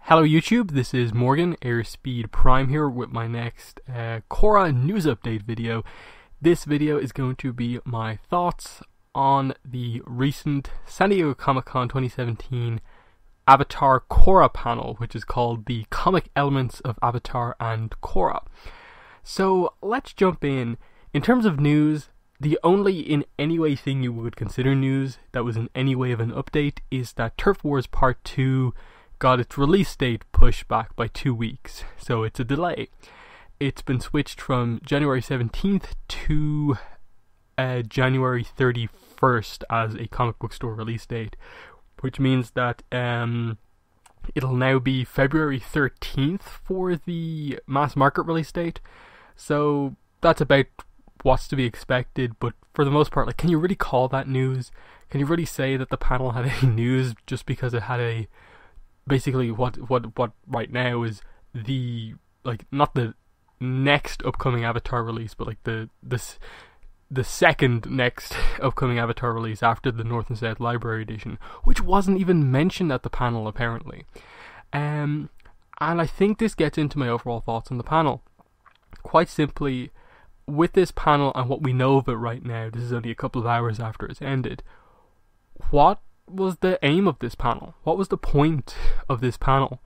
Hello YouTube, this is Morgan, Airspeed Prime here with my next Korra news update video. This video is going to be my thoughts on the recent San Diego Comic-Con 2017 Avatar Korra panel, which is called the Comic Elements of Avatar and Korra. So let's jump in. In terms of news, the only in any way thing you would consider news that was in any way of an update is that Turf Wars Part 2 got its release date pushed back by 2 weeks, so it's a delay. It's been switched from January 17th to January 31st as a comic book store release date, which means that it'll now be February 13th for the mass market release date. So that's about what's to be expected, but for the most part, like, can you really call that news? Can you really say that the panel had any news just because it had basically what right now is the, like, not the next upcoming Avatar release, but like the second next upcoming Avatar release after the North and South Library Edition, which wasn't even mentioned at the panel apparently. And I think this gets into my overall thoughts on the panel. Quite simply, with this panel and what we know of it right now, this is only a couple of hours after it's ended, what was the aim of this panel? What was the point of this panel?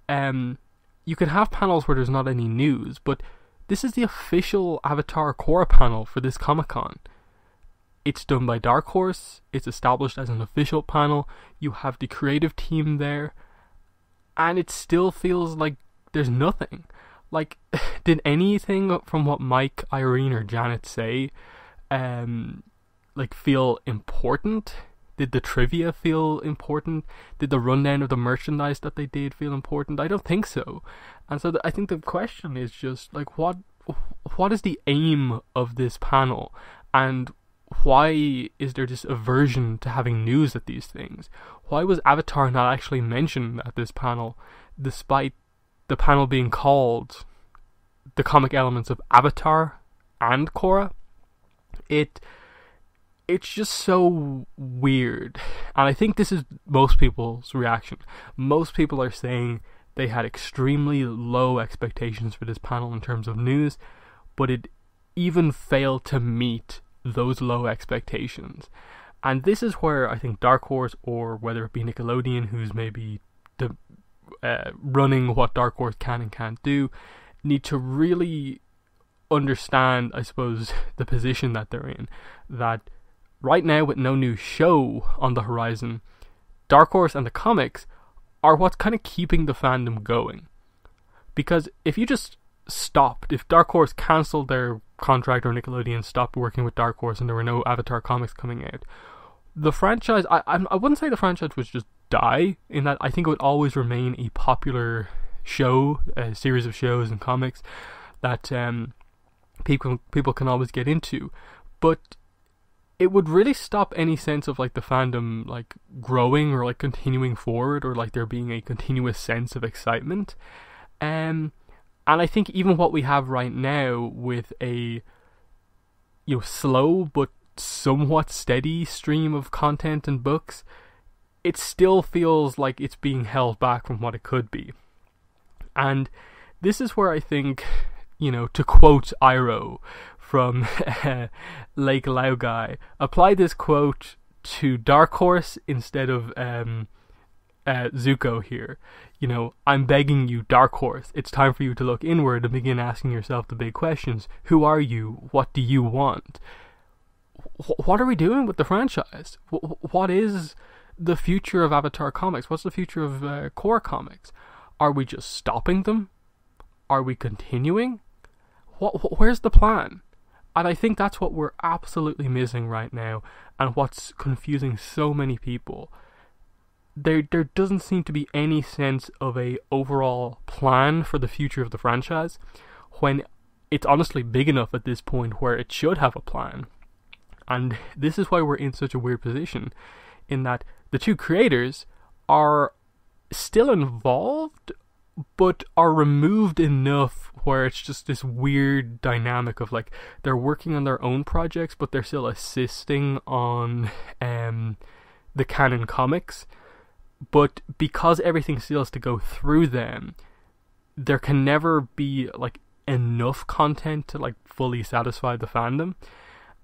You can have panels where there's not any news, but this is the official Avatar Korra panel for this Comic-Con. It's done by Dark Horse, it's established as an official panel, you have the creative team there, and it still feels like there's nothing. Like, did anything from what Mike, Irene, or Janet say, feel important? Did the trivia feel important? Did the rundown of the merchandise that they did feel important? I don't think so. And so I think the question is just, like, what is the aim of this panel? And why is there this aversion to having news at these things? Why was Avatar not actually mentioned at this panel, despite the panel being called the Comic Elements of Avatar and Korra? It's just so weird, and I think this is most people's reaction. Most people are saying they had extremely low expectations for this panel in terms of news, but it even failed to meet those low expectations. And this is where I think Dark Horse, or whether it be Nickelodeon, who's maybe running what Dark Horse can and can't do, need to really understand, I suppose, the position that they're in. That right now, with no new show on the horizon, Dark Horse and the comics are what's kind of keeping the fandom going. Because if you just stopped, if Dark Horse cancelled their contract, or Nickelodeon stopped working with Dark Horse and there were no Avatar comics coming out, the franchise, I wouldn't say the franchise would just die, in that I think it would always remain a popular show, a series of shows and comics that people can always get into. But it would really stop any sense of, like, the fandom, like, growing or, like, continuing forward, or, like, there being a continuous sense of excitement. And I think even what we have right now with a, slow but somewhat steady stream of content and books, it still feels like it's being held back from what it could be. And this is where I think, to quote Iroh from Lake Laogai, apply this quote to Dark Horse instead of Zuko here. I'm begging you, Dark Horse, it's time for you to look inward and begin asking yourself the big questions. Who are you? What do you want? What are we doing with the franchise? What is the future of Avatar comics? What's the future of Korra comics? Are we just stopping them? Are we continuing? Where's the plan? And I think that's what we're absolutely missing right now, and what's confusing so many people. There doesn't seem to be any sense of a overall plan for the future of the franchise, when it's honestly big enough at this point where it should have a plan. And this is why we're in such a weird position, in that the two creators are still involved, but are removed enough where it's just this weird dynamic of, like, they're working on their own projects, but they're still assisting on the canon comics. but because everything still has to go through them, there can never be like enough content to like fully satisfy the fandom.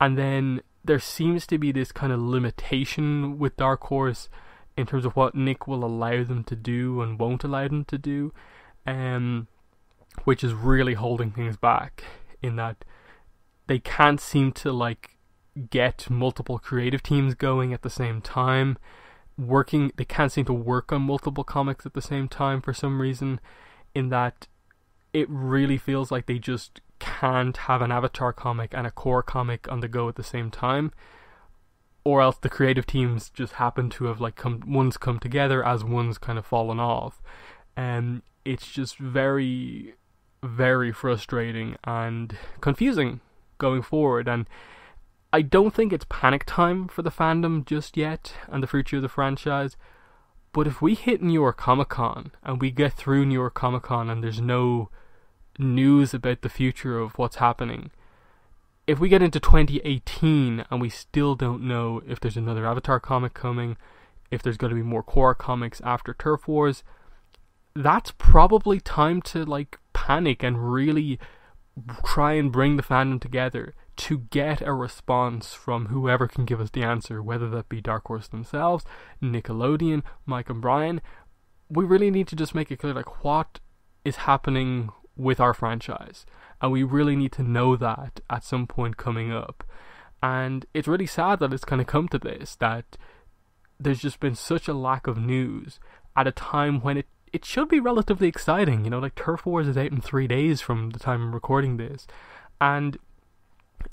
And then there seems to be this kind of limitation with Dark Horse in terms of what Nick will allow them to do and won't allow them to do, which is really holding things back, in that they can't seem to like get multiple creative teams going at the same time. They can't seem to work on multiple comics at the same time for some reason, in that it really feels like they just can't have an Avatar comic and a Korra comic on the go at the same time, or else the creative teams just happen to have like one's come together as one's kind of fallen off. It's just very, very frustrating and confusing going forward, and I don't think it's panic time for the fandom just yet and the future of the franchise. But if we hit New York Comic Con and we get through New York Comic Con and there's no news about the future of what's happening, if we get into 2018 and we still don't know if there's another Avatar comic coming, if there's going to be more Korra comics after Turf Wars, that's probably time to like panic and really try and bring the fandom together to get a response from whoever can give us the answer, whether that be Dark Horse themselves, Nickelodeon, Mike and Brian. We really need to just make it clear like what is happening with our franchise, and we really need to know that at some point coming up. And it's really sad that it's kind of come to this, that there's just been such a lack of news at a time when it should be relatively exciting. You know, like Turf Wars is out in 3 days from the time I'm recording this, and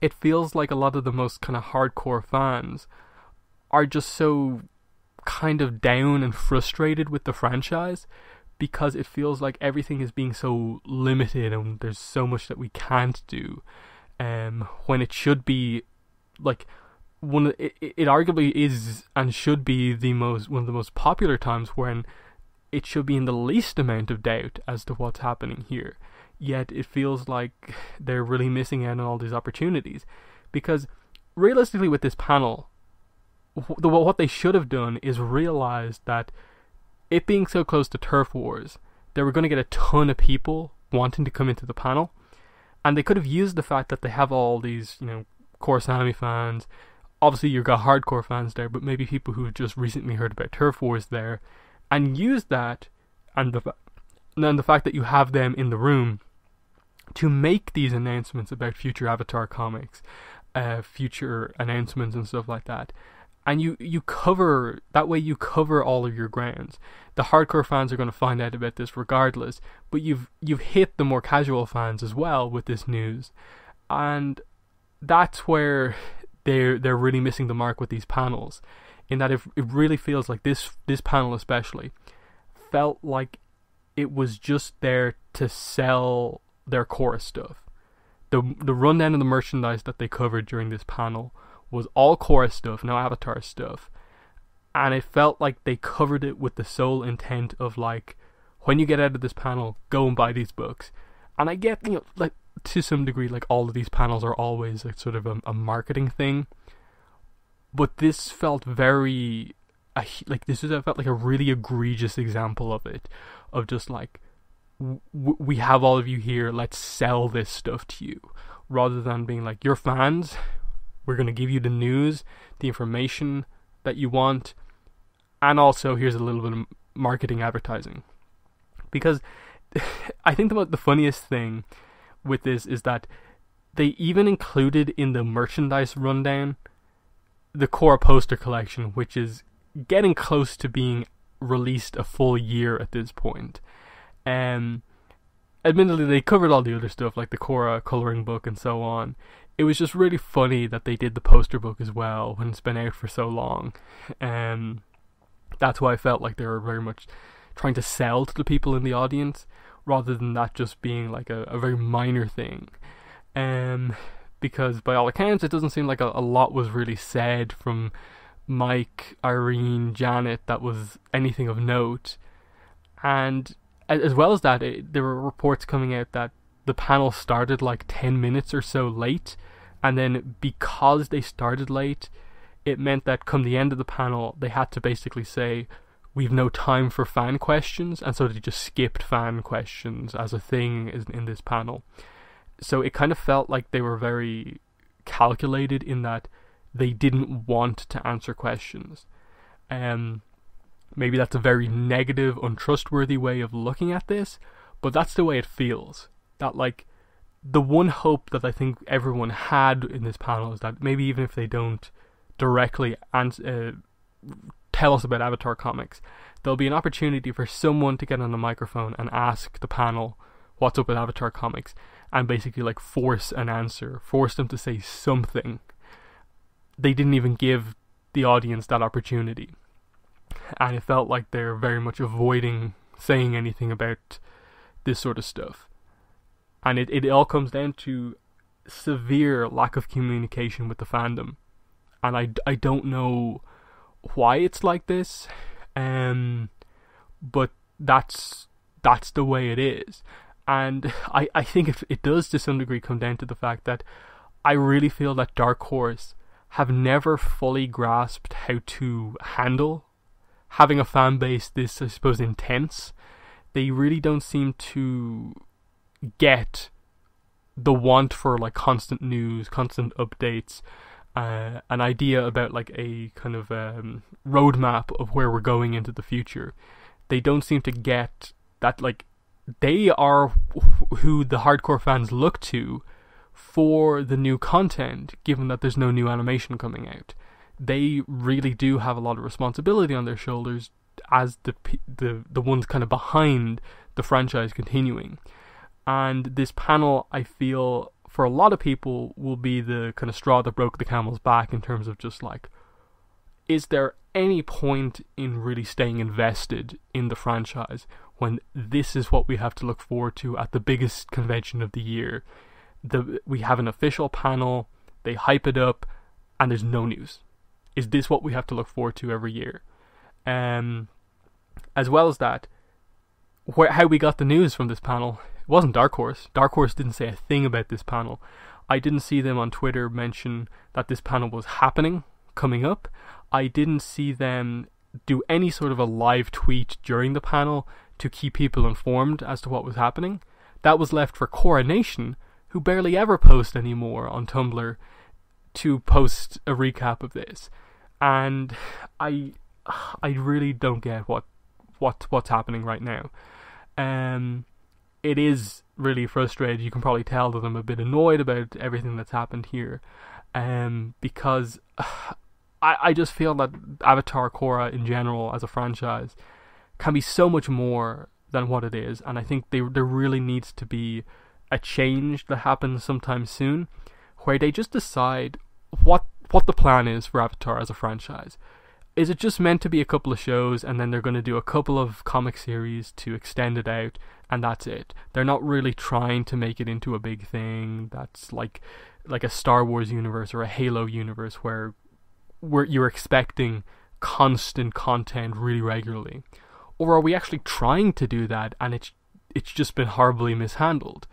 it feels like a lot of the most kind of hardcore fans are just so kind of down and frustrated with the franchise, because it feels like everything is being so limited and there's so much that we can't do, when it should be like it arguably is and should be one of the most popular times, when it should be in the least amount of doubt as to what's happening here. Yet it feels like they're really missing out on all these opportunities, because realistically with this panel, what they should have done is realized that it being so close to Turf Wars, they were going to get a ton of people wanting to come into the panel, and they could have used the fact that they have all these, you know, Korra fans. Obviously you've got hardcore fans there, but maybe people who have just recently heard about Turf Wars there, and use that and the fact that you have them in the room to make these announcements about future Avatar comics, future announcements and stuff like that. And you cover all of your grounds. The hardcore fans are going to find out about this regardless, but you've hit the more casual fans as well with this news, and that's where they're really missing the mark with these panels. In that it really feels like this panel especially felt like it was just there to sell their Korra stuff. The rundown of the merchandise that they covered during this panel was all Korra stuff, no Avatar stuff. And it felt like they covered it with the sole intent of like, when you get out of this panel, go and buy these books. And I get, you know, like to some degree, like all of these panels are always like sort of a marketing thing. But this felt very, felt like a really egregious example of it. Of just like, we have all of you here, let's sell this stuff to you. Rather than being like, you're fans, we're going to give you the news, the information that you want, and also here's a little bit of marketing advertising. Because I think the funniest thing with this is that they even included in the merchandise rundown the Korra poster collection, which is getting close to being released a full year at this point. Admittedly, they covered all the other stuff like the Korra coloring book and so on. It was just really funny that they did the poster book as well when it's been out for so long. That's why I felt like they were very much trying to sell to the people in the audience, rather than that just being like a very minor thing. Because by all accounts, it doesn't seem like a lot was really said from Mike, Irene, Janet that was anything of note. And as well as that, there were reports coming out that the panel started like 10 minutes or so late, and then because they started late, it meant that come the end of the panel, they had to basically say, we've no time for fan questions, and so they just skipped fan questions as a thing in this panel. So it kind of felt like they were very calculated in that they didn't want to answer questions. Maybe that's a very negative, untrustworthy way of looking at this, but that's the way it feels. That, like, the one hope that I think everyone had in this panel is that maybe even if they don't directly tell us about Avatar comics, there'll be an opportunity for someone to get on the microphone and ask the panel what's up with Avatar comics, and basically like force an answer, force them to say something. They didn't even give the audience that opportunity, and it felt like they're very much avoiding saying anything about this sort of stuff. And it all comes down to severe lack of communication with the fandom, and I don't know why it's like this, but that's the way it is. And I think it does to some degree come down to the fact that I really feel that Dark Horse have never fully grasped how to handle having a fan base this, I suppose, intense. They really don't seem to get the want for like constant news, constant updates, an idea about like a kind of roadmap of where we're going into the future. They don't seem to get that, like, they are who the hardcore fans look to for the new content, given that there's no new animation coming out. They really do have a lot of responsibility on their shoulders as the ones kind of behind the franchise continuing. And this panel, I feel, for a lot of people, will be the kind of straw that broke the camel's back in terms of just like, is there any point in really staying invested in the franchise when this is what we have to look forward to at the biggest convention of the year? We have an official panel, they hype it up, and there's no news. Is this what we have to look forward to every year? As well as that, how we got the news from this panel, it wasn't Dark Horse. Dark Horse didn't say a thing about this panel. I didn't see them on Twitter mention that this panel was happening, coming up. I didn't see them do any sort of a live tweet during the panel to keep people informed as to what was happening. That was left for Korra Nation, who barely ever post anymore on Tumblr, to post a recap of this. And I really don't get what's happening right now. It is really frustrating. You can probably tell that I'm a bit annoyed about everything that's happened here, because I just feel that Avatar Korra in general as a franchise can be so much more than what it is, and I think there really needs to be a change that happens sometime soon, where they just decide what the plan is for Avatar as a franchise. Is it just meant to be a couple of shows, and then they're going to do a couple of comic series to extend it out, and that's it? They're not really trying to make it into a big thing that's like a Star Wars universe or a Halo universe where you're expecting constant content really regularly. Or are we actually trying to do that, and it's just been horribly mishandled?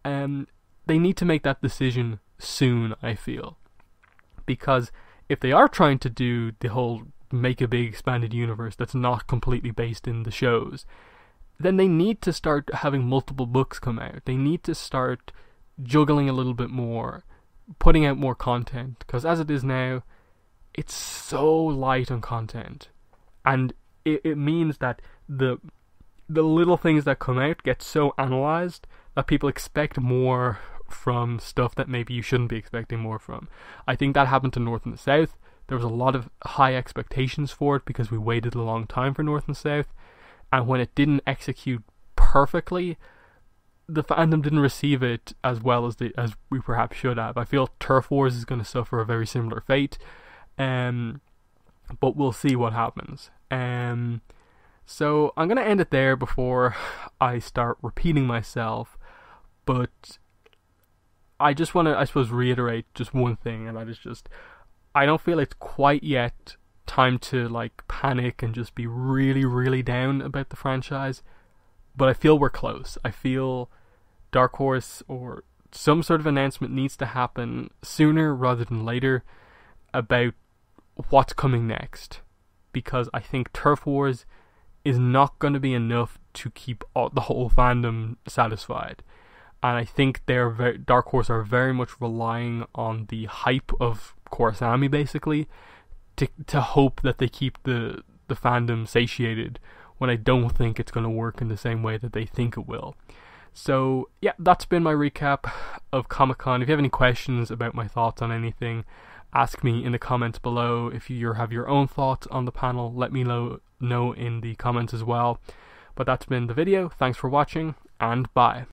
They need to make that decision soon, I feel. Because if they are trying to do the whole make a big expanded universe that's not completely based in the shows, then they need to start having multiple books come out. They need to start juggling a little bit more, putting out more content. Because as it is now, it's so light on content. And it means that the little things that come out get so analysed that people expect more from stuff that maybe you shouldn't be expecting more from. I think that happened to North and the South. There was a lot of high expectations for it because we waited a long time for North and South, and when it didn't execute perfectly, the fandom didn't receive it as well as we perhaps should have. I feel Turf Wars is going to suffer a very similar fate, but we'll see what happens. So I'm going to end it there before I start repeating myself, but I just want to, I suppose, reiterate just one thing, and that is just, I don't feel it's quite yet time to like panic and just be really, really down about the franchise, but I feel we're close. I feel Dark Horse or some sort of announcement needs to happen sooner rather than later about what's coming next. because I think Turf Wars is not going to be enough to keep the whole fandom satisfied. And I think Dark Horse are very much relying on the hype of Korrasami, basically, to hope that they keep the fandom satiated, when I don't think it's going to work in the same way that they think it will. So yeah, that's been my recap of Comic-Con. If you have any questions about my thoughts on anything, ask me in the comments below. If you have your own thoughts on the panel, let me know in the comments as well. But that's been the video. Thanks for watching, and bye.